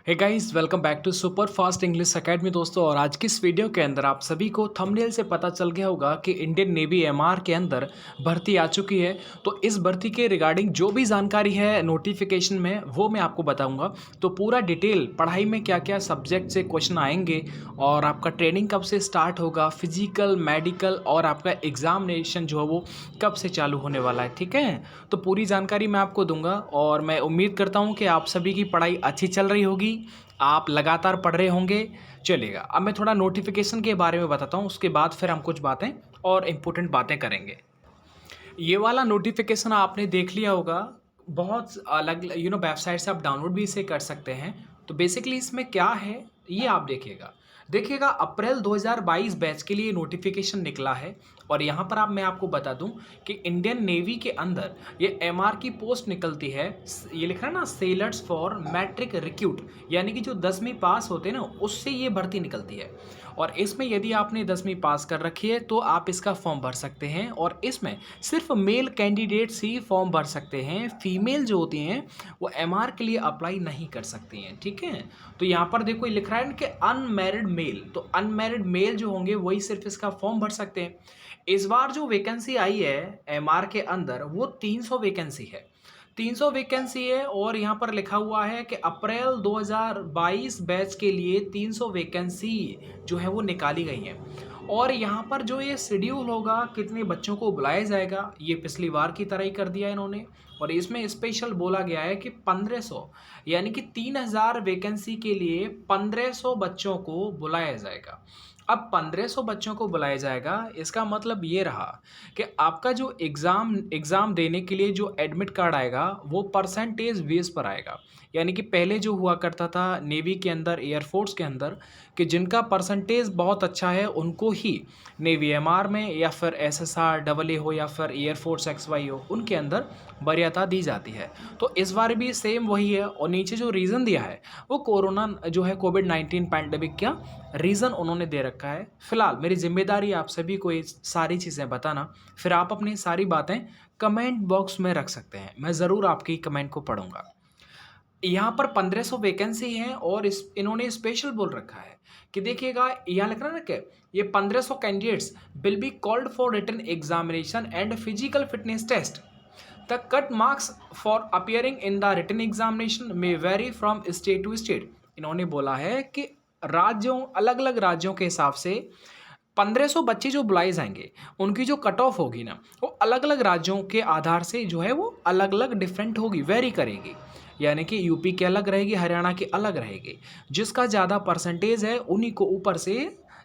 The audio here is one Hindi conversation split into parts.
Hey guys, welcome back to super fast English academy दोस्तों। और आज की इस वीडियो के अंदर आप सभी को थंबनेल से पता चल गया होगा कि इंडियन नेवी एमआर के अंदर भर्ती आ चुकी है। तो इस भर्ती के रिगार्डिंग जो भी जानकारी है नोटिफिकेशन में वो मैं आपको बताऊंगा। तो पूरा डिटेल पढ़ाई में क्या क्या सब्जेक्ट से क्वेश्चन आएंगे और आपका ट्रेनिंग कब से स्टार्ट होगा, फिजिकल, मेडिकल और आपका एग्जामिनेशन जो है वो कब से चालू होने वाला है। ठीक है, तो पूरी जानकारी मैं आपको दूंगा और मैं उम्मीद करता हूँ कि आप सभी की पढ़ाई अच्छी चल रही होगी, आप लगातार पढ़ रहे होंगे। चलिएगा, अब मैं थोड़ा नोटिफिकेशन के बारे में बताता हूँ, उसके बाद फिर हम कुछ बातें और इम्पोर्टेंट बातें करेंगे। ये वाला नोटिफिकेशन आपने देख लिया होगा, बहुत अलग वेबसाइट से आप डाउनलोड भी इसे कर सकते हैं। तो बेसिकली इसमें क्या है ये आप देखिएगा अप्रैल 2022 बैच के लिए नोटिफिकेशन निकला है। और यहाँ पर मैं आपको बता दूं कि इंडियन नेवी के अंदर ये एमआर की पोस्ट निकलती है। ये लिखा है ना, सेलर्स फॉर मैट्रिक रिक्रूट, यानी कि जो 10वीं पास होते हैं ना उससे ये भर्ती निकलती है। और इसमें यदि आपने 10वीं पास कर रखी है तो आप इसका फॉर्म भर सकते हैं। और इसमें सिर्फ मेल कैंडिडेट्स ही फॉर्म भर सकते हैं, फीमेल जो होती हैं वो एमआर के लिए अप्लाई नहीं कर सकती हैं। ठीक है, तो यहाँ पर देखो लिख रहा है कि अनमैरिड मेल, तो अनमैरिड मेल जो होंगे वही सिर्फ इसका फॉर्म भर सकते हैं। इस बार जो वैकेंसी आई है एमआर के अंदर वो 300 वैकेंसी है। 300 वैकेंसी है और यहाँ पर लिखा हुआ है कि अप्रैल 2022 बैच के लिए 300 वैकेंसी जो है वो निकाली गई हैं। और यहाँ पर जो ये शेड्यूल होगा कितने बच्चों को बुलाया जाएगा, ये पिछली बार की तरह ही कर दिया इन्होंने। और इसमें स्पेशल बोला गया है कि 1500 यानी कि 3000 वैकेंसी के लिए 1500 बच्चों को बुलाया जाएगा। अब 1500 बच्चों को बुलाया जाएगा, इसका मतलब ये रहा कि आपका जो एग्ज़ाम देने के लिए जो एडमिट कार्ड आएगा वो परसेंटेज बेस पर आएगा। यानी कि पहले जो हुआ करता था नेवी के अंदर, एयरफोर्स के अंदर, कि जिनका परसेंटेज बहुत अच्छा है उनको ही नेवी एमआर में या फिर एसएसआर डबल ए हो या फिर एयरफोर्स एक्सवाई हो उनके अंदर वरीयता दी जाती है। तो इस बार भी सेम वही है। और नीचे जो रीज़न दिया है वो कोरोना जो है कोविड-19 पैंडेमिक का रीज़न उन्होंने दे रखा है। फिलहाल मेरी जिम्मेदारी आप सभी को ये सारी चीज़ें बताना, फिर आप अपनी सारी बातें कमेंट बॉक्स में रख सकते हैं, मैं ज़रूर आपकी कमेंट को पढ़ूंगा। यहाँ पर 1500 वैकेंसी हैं और इन्होंने स्पेशल बोल रखा है कि देखिएगा यहाँ लिख रहा है ना कि ये 1500 candidates will be called for written examination and physical fitness test. The cut marks for appearing in the written examination में vary from state to state. इन्होंने बोला है कि राज्यों, अलग अलग राज्यों के हिसाब से 1500 बच्चे जो बुलाए जाएंगे उनकी जो कट ऑफ होगी ना वो अलग अलग राज्यों के आधार से जो है वो अलग अलग डिफरेंट होगी, वेरी करेगी। यानी कि यूपी की अलग रहेगी, हरियाणा की अलग रहेगी। जिसका ज़्यादा परसेंटेज है उन्हीं को ऊपर से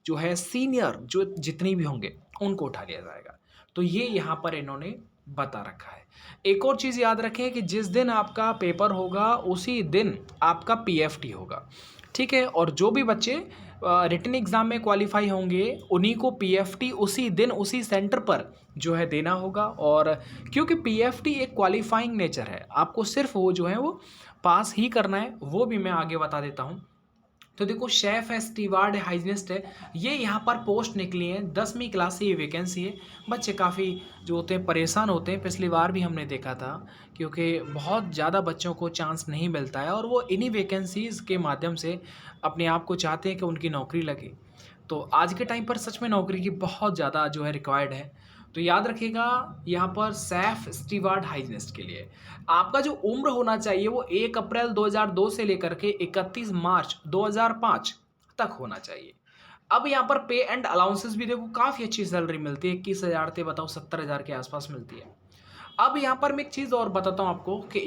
जो है सीनियर जो जितनी भी होंगे उनको उठा लिया जाएगा। तो ये यहाँ पर इन्होंने बता रखा है। एक और चीज़ याद रखें कि जिस दिन आपका पेपर होगा उसी दिन आपका पीएफटी होगा। ठीक है, और जो भी बच्चे रिटन एग्ज़ाम में क्वालिफाई होंगे उन्हीं को पीएफटी उसी दिन उसी सेंटर पर जो है देना होगा। और क्योंकि पीएफटी एक क्वालिफाइंग नेचर है, आपको सिर्फ वो जो है वो पास ही करना है, वो भी मैं आगे बता देता हूँ। तो देखो शेफ़ है, स्टीवार्ड है, हाइजीनिस्ट है, ये यहाँ पर पोस्ट निकली हैं। 10वीं क्लास से ये वैकेंसी है। बच्चे काफ़ी जो होते हैं परेशान होते हैं, पिछली बार भी हमने देखा था, क्योंकि बहुत ज़्यादा बच्चों को चांस नहीं मिलता है और वो इन्हीं वैकेंसीज़ के माध्यम से अपने आप को चाहते हैं कि उनकी नौकरी लगे। तो आज के टाइम पर सच में नौकरी की बहुत ज़्यादा जो है रिक्वायर्ड है। तो याद रखिएगा यहाँ पर सैफ स्टीवार्ड हाइजीनिस्ट के लिए आपका जो उम्र होना चाहिए वो 1 अप्रैल 2002 से लेकर के 31 मार्च 2005 तक होना चाहिए। अब यहाँ पर पे एंड अलाउंसेस भी देखो काफ़ी अच्छी सैलरी मिलती है, 21,000 थे बताओ 70,000 के आसपास मिलती है। अब यहाँ पर मैं एक चीज़ और बताता हूँ आपको कि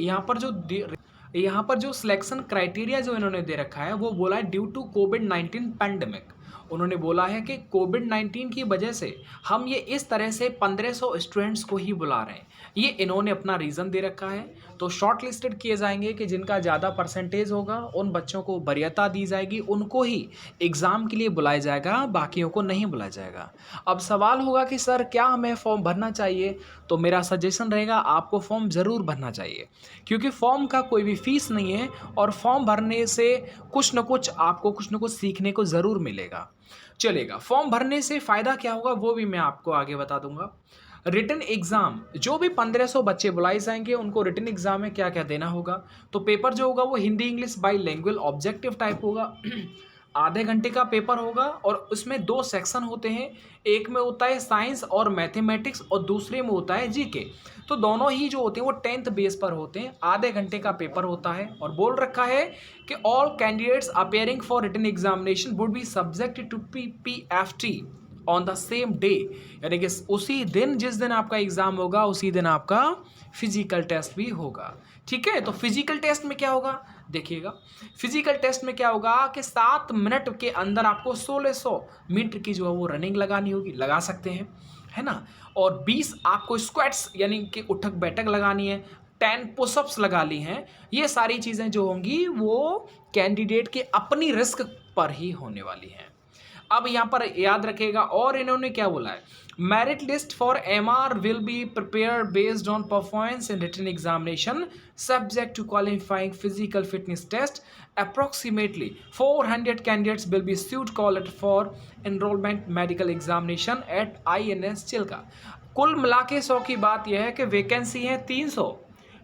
यहाँ पर जो सिलेक्शन क्राइटेरिया जो इन्होंने दे रखा है वो बोला है ड्यू टू कोविड-19 पैंडेमिक। उन्होंने बोला है कि कोविड-19 की वजह से हम ये इस तरह से 1500 स्टूडेंट्स को ही बुला रहे हैं, ये इन्होंने अपना रीज़न दे रखा है। तो शॉर्ट लिस्टेड किए जाएंगे कि जिनका ज़्यादा परसेंटेज होगा उन बच्चों को वरीयता दी जाएगी, उनको ही एग्ज़ाम के लिए बुलाया जाएगा, बाकियों को नहीं बुलाया जाएगा। अब सवाल होगा कि सर क्या हमें फॉर्म भरना चाहिए? तो मेरा सजेशन रहेगा आपको फॉर्म ज़रूर भरना चाहिए, क्योंकि फॉर्म का कोई भी फीस नहीं है और फॉर्म भरने से कुछ न कुछ आपको कुछ न कुछ सीखने को ज़रूर मिलेगा। चलेगा, फॉर्म भरने से फ़ायदा क्या होगा वो भी मैं आपको आगे बता दूंगा। रिटन एग्ज़ाम जो भी 1500 बच्चे बुलाए जाएंगे उनको रिटन एग्ज़ाम में क्या क्या देना होगा। तो पेपर जो होगा वो Hindi English bilingual objective type होगा। आधे घंटे का पेपर होगा और उसमें 2 सेक्शन होते हैं। एक में होता है साइंस और मैथमेटिक्स और दूसरे में होता है जीके। तो दोनों ही जो होते हैं वो 10th बेस पर होते हैं। आधे घंटे का पेपर होता है और बोल रखा है कि all candidates appearing for written examination would be subject to PPFT on the same day, यानी कि उसी दिन जिस दिन आपका एग्जाम होगा उसी दिन आपका फिजिकल टेस्ट भी होगा। ठीक है, तो फिजिकल टेस्ट में क्या होगा देखिएगा। फिजिकल टेस्ट में क्या होगा कि 7 मिनट के अंदर आपको 1600 मीटर की जो है वो रनिंग लगानी होगी, लगा सकते हैं, है ना। और 20 आपको स्क्वाट्स यानी कि उठक बैठक लगानी है, 10 पुशअप्स लगा ली हैं। ये सारी चीज़ें जो होंगी वो कैंडिडेट के अपनी रिस्क पर ही होने वाली हैं। अब यहाँ पर याद रखेगा और इन्होंने क्या बोला है, merit list for MR will be prepare based on performance in written examination subject to qualifying physical fitness test. Approximately 400 candidates will be suit called for enrolment medical examination at INS Chilka. कुल मिला के 100 की बात यह है कि वैकेंसी है 300।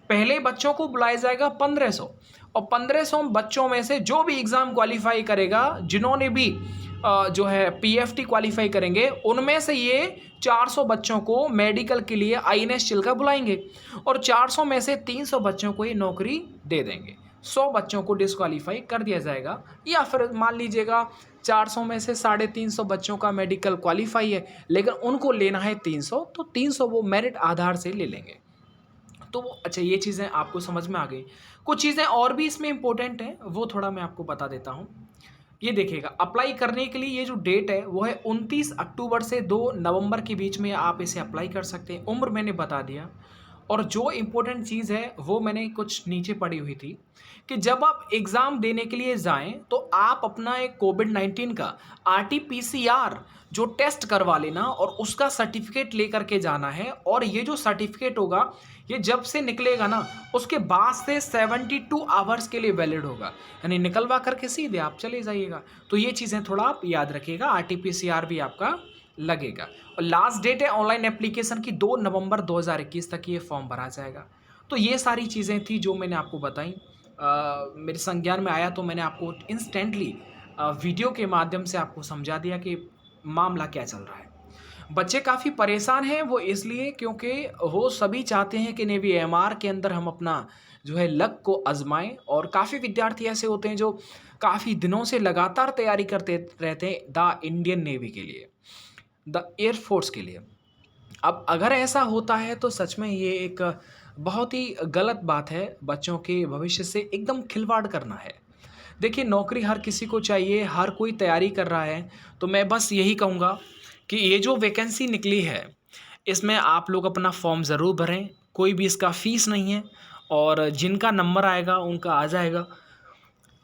पहले बच्चों को बुलाया जाएगा 1500 और 1500 बच्चों में से जो भी एग्ज़ाम क्वालिफाई करेगा, जिन्होंने भी जो है PFT क्वालिफाई करेंगे, उनमें से ये 400 बच्चों को मेडिकल के लिए INS चिल्का बुलाएंगे और 400 में से 300 बच्चों को ये नौकरी दे देंगे। 100 बच्चों को डिस्क्वालीफाई कर दिया जाएगा। या फिर मान लीजिएगा 400 में से 350 बच्चों का मेडिकल क्वालिफाई है लेकिन उनको लेना है 300, तो 300 वो मेरिट आधार से ले लेंगे। तो वो अच्छा, ये चीज़ें आपको समझ में आ गई। कुछ चीज़ें और भी इसमें इंपॉर्टेंट हैं, वो थोड़ा मैं आपको बता देता हूँ। ये देखिएगा, अप्लाई करने के लिए ये जो डेट है वो है 29 अक्टूबर से 2 नवंबर के बीच में आप इसे अप्लाई कर सकते हैं। उम्र मैंने बता दिया। और जो इम्पोर्टेंट चीज़ है वो मैंने कुछ नीचे पढ़ी हुई थी कि जब आप एग्ज़ाम देने के लिए जाएं तो आप अपना एक कोविड-19 का RT-PCR जो टेस्ट करवा लेना और उसका सर्टिफिकेट लेकर के जाना है। और ये जो सर्टिफिकेट होगा ये जब से निकलेगा ना उसके बाद से 72 आवर्स के लिए वैलिड होगा, यानी निकलवा करके सीधे आप चले जाइएगा। तो ये चीज़ें थोड़ा आप याद रखिएगा, RT-PCR भी आपका लगेगा। और लास्ट डेट है ऑनलाइन एप्लीकेशन की 2 नवंबर 2021 तक ये फॉर्म भरा जाएगा। तो ये सारी चीज़ें थी जो मैंने आपको बताई। मेरे संज्ञान में आया तो मैंने आपको इंस्टेंटली वीडियो के माध्यम से आपको समझा दिया कि मामला क्या चल रहा है। बच्चे काफ़ी परेशान हैं, वो इसलिए क्योंकि वो सभी चाहते हैं कि नेवी MR के अंदर हम अपना जो है लक को आजमाएं। और काफ़ी विद्यार्थी ऐसे होते हैं जो काफ़ी दिनों से लगातार तैयारी करते रहते हैं द इंडियन नेवी के लिए, द एयरफोर्स के लिए। अब अगर ऐसा होता है तो सच में ये एक बहुत ही गलत बात है, बच्चों के भविष्य से एकदम खिलवाड़ करना है। देखिए, नौकरी हर किसी को चाहिए, हर कोई तैयारी कर रहा है। तो मैं बस यही कहूँगा कि ये जो वैकेंसी निकली है इसमें आप लोग अपना फॉर्म ज़रूर भरें, कोई भी इसका फ़ीस नहीं है और जिनका नंबर आएगा उनका आ जाएगा,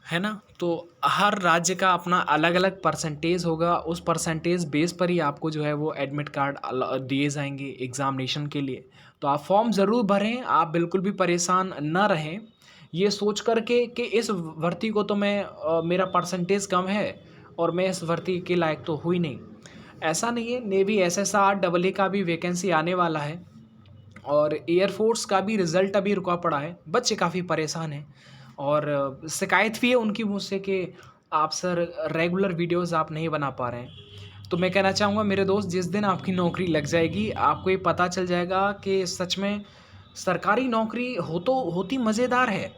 है ना। तो हर राज्य का अपना अलग अलग परसेंटेज होगा, उस परसेंटेज बेस पर ही आपको जो है वो एडमिट कार्ड दिए जाएंगे एग्ज़ामिनेशन के लिए। तो आप फॉर्म ज़रूर भरें, आप बिल्कुल भी परेशान ना रहें ये सोच कर के कि इस भर्ती को तो मेरा परसेंटेज कम है और मैं इस भर्ती के लायक तो हुई नहीं। ऐसा नहीं है, नेवी SSR AA का भी वैकेंसी आने वाला है और एयरफोर्स का भी रिज़ल्ट अभी रुका पड़ा है। बच्चे काफ़ी परेशान हैं और शिकायत भी है उनकी मुझसे कि आप सर रेगुलर वीडियोस आप नहीं बना पा रहे हैं। तो मैं कहना चाहूँगा मेरे दोस्त, जिस दिन आपकी नौकरी लग जाएगी आपको ये पता चल जाएगा कि सच में सरकारी नौकरी होती मज़ेदार है,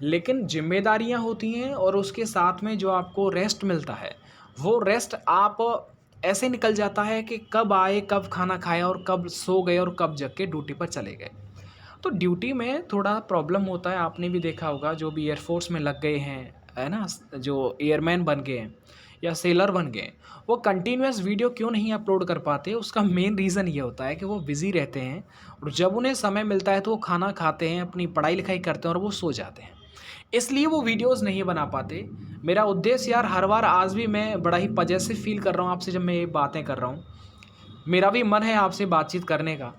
लेकिन जिम्मेदारियाँ होती हैं और उसके साथ में जो आपको रेस्ट मिलता है वो रेस्ट आप ऐसे निकल जाता है कि कब आए, कब खाना खाया और कब सो गए और कब जग के ड्यूटी पर चले गए। तो ड्यूटी में थोड़ा प्रॉब्लम होता है, आपने भी देखा होगा जो भी एयरफोर्स में लग गए हैं, है ना, जो एयरमैन बन गए हैं या सेलर बन गए, वो कंटिन्यूस वीडियो क्यों नहीं अपलोड कर पाते, उसका मेन रीज़न ये होता है कि वो बिज़ी रहते हैं और जब उन्हें समय मिलता है तो वो खाना खाते हैं, अपनी पढ़ाई लिखाई करते हैं और वो सो जाते हैं, इसलिए वो वीडियोस नहीं बना पाते। मेरा उद्देश्य यार, हर बार आज भी मैं बड़ा ही पजेसिव फील कर रहा हूँ आपसे जब मैं ये बातें कर रहा हूँ। मेरा भी मन है आपसे बातचीत करने का,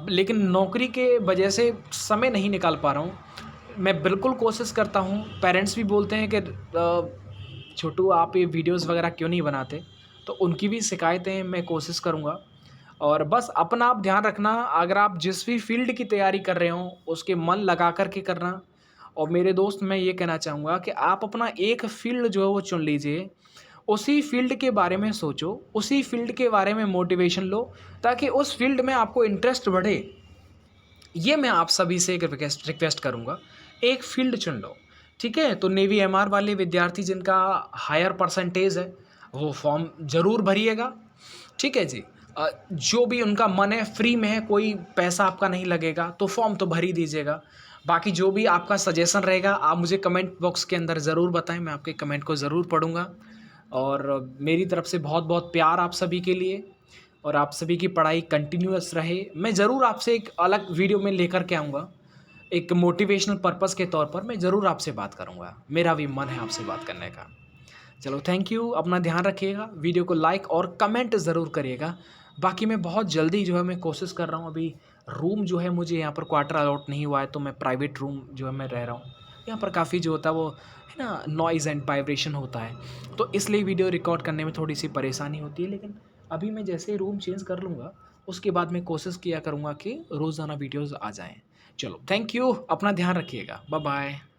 लेकिन नौकरी के वजह से समय नहीं निकाल पा रहा हूँ। मैं बिल्कुल कोशिश करता हूँ, पेरेंट्स भी बोलते हैं कि छोटू आप ये वीडियोस वगैरह क्यों नहीं बनाते, तो उनकी भी शिकायतें मैं कोशिश करूँगा। और बस अपना आप ध्यान रखना, अगर आप जिस भी फ़ील्ड की तैयारी कर रहे हो, उसके मन लगा कर के करना। और मेरे दोस्त मैं ये कहना चाहूँगा कि आप अपना एक फ़ील्ड जो है वो चुन लीजिए, उसी फ़ील्ड के बारे में सोचो, उसी फ़ील्ड के बारे में मोटिवेशन लो, ताकि उस फ़ील्ड में आपको इंटरेस्ट बढ़े। ये मैं आप सभी से एक रिक्वेस्ट करूँगा, एक फ़ील्ड चुन लो, ठीक है? तो नेवी एमआर वाले विद्यार्थी जिनका हायर परसेंटेज है, वो फॉर्म ज़रूर भरिएगा, ठीक है जी। जो भी उनका मन है, फ्री में है, कोई पैसा आपका नहीं लगेगा, तो फॉर्म तो भर ही दीजिएगा। बाकी जो भी आपका सजेशन रहेगा, आप मुझे कमेंट बॉक्स के अंदर ज़रूर बताएँ, मैं आपके कमेंट को ज़रूर पढ़ूँगा। और मेरी तरफ से बहुत-बहुत प्यार आप सभी के लिए, और आप सभी की पढ़ाई कंटिन्यूअस रहे। मैं ज़रूर आपसे एक अलग वीडियो में लेकर के आऊँगा, एक मोटिवेशनल पर्पस के तौर पर मैं ज़रूर आपसे बात करूँगा। मेरा भी मन है आपसे बात करने का। चलो थैंक यू, अपना ध्यान रखिएगा, वीडियो को लाइक और कमेंट ज़रूर करिएगा। बाकी मैं बहुत जल्दी जो है मैं कोशिश कर रहा हूँ, अभी रूम जो है मुझे यहाँ पर क्वार्टर अलॉट नहीं हुआ है, तो मैं प्राइवेट रूम जो है मैं रह रहा हूँ। यहाँ पर काफ़ी जो होता है वो है ना, नॉइज़ एंड वाइब्रेशन होता है, तो इसलिए वीडियो रिकॉर्ड करने में थोड़ी-सी परेशानी होती है। लेकिन अभी मैं जैसे ही रूम चेंज कर लूँगा, उसके बाद मैं कोशिश किया करूँगा कि रोज़ाना वीडियोज़ आ जाएँ। चलो थैंक यू, अपना ध्यान रखिएगा। बाय-बाय।